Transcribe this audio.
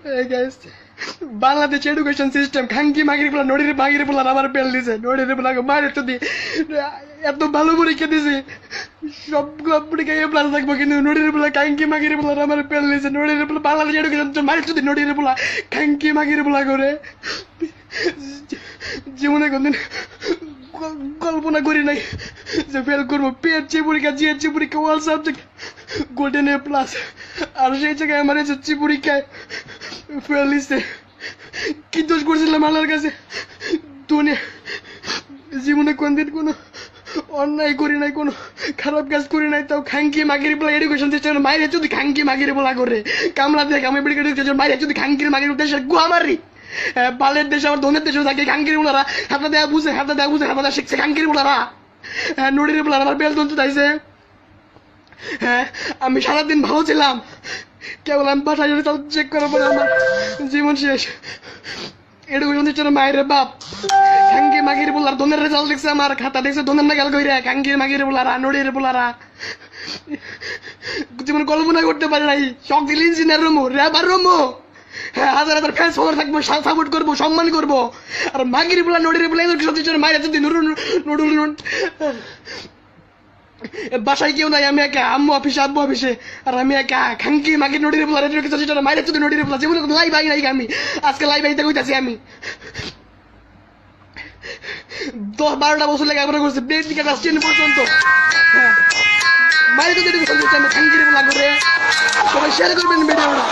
guys, Bangladesh education system খাঙ্কি মাগির পোলা নড়ির মাগির পোলা আমার পেল দিছে নড়ির পোলাকে মারে তো এত ভালো পরীক্ষা দিছে সবগুলো পরীক্ষা এ প্লাস থাকবো কিন্তু নড়ির পোলা খাঙ্কি মাগির পোলা আমার পেল দিছে নড়ির পোলা বাংলাদেশ এডুকেশন মারে তো নড়ির পোলা খাঙ্কি মাগির পোলা করে জীবনে কোনদিন কল্পনা করি নাই যে ফেল করবো পিএইচসি পরীক্ষা জিএইচসি পরীক্ষা all subject golden A plus আর সেই জায়গায় আমার এসএসসি পরীক্ষায় ফেল দিচ্ছে কি দোষ করছিলাম আল্লাহর কাছে দুনিয়া জীবনে কোনদিন কোনো অন্যায় করি নাই কোনো খারাপ কাজ করি নাই তাও খাঙ্কি মাগির বলা এডুকেশন সিস্টেম মাইরে যদি খাঙ্কি মাগির বলা করে কামলা দেখ আমি মাইরে যদি খাঙ্কির মাগির দেশের গুয়া মারি বালের দেশে আমার ধনের দেশেও থাকে খাঙ্কির বলারা হাতা দেয়া বুঝে হাতা দেয়া শিখছে খাঙ্কির বলারা নড়ির বলারা আমার বেল তুলতে চাইছে হ্যাঁ আমি সারাদিন ভালো ছিলাম কেবল আমি বাসায় যদি তাও চেক করার পরে আমার জীবন শেষ এডুকেশন সিস্টেম মায়ের বাপ খাঙ্কি মাগির বলার ধনের রেজাল্ট দেখছে আমার খাতা দেখছে ধনের না গেল কইরা খাঙ্কির মাগির বলারা নড়ির বলারা জীবন কল্পনা করতে পারে নাই শখ দিল ইঞ্জিনিয়ার রুমো র্যাবার রুমো হ্যাঁ হাজার হাজার ফ্যান্স ফলোয়ার থাকবো সাপোর্ট করবো সম্মান করবো আর মাগির বলা নড়ির বলা এডুকেশন সিস্টেম মায়ের যদি নুডুল বাসায় কেউ নাই আমি একা আব্বু অফিসে আর আমি একা খাঙ্কি মাগির নড়ির বলা এডুকেশন সিস্টেম মায়ের যদি নড়ির বলা জীবনে কোনো লাইভ নাই আমি আজকে লাইভ আইতে কইতাছি আমি 10-12টা বছর লেগে আমরা করছি বেসিক ক্লাস 10 পর্যন্ত মায়ের যদি এডুকেশন সিস্টেম খাঙ্কির বলা করে সবাই শেয়ার করবেন ভিডিওটা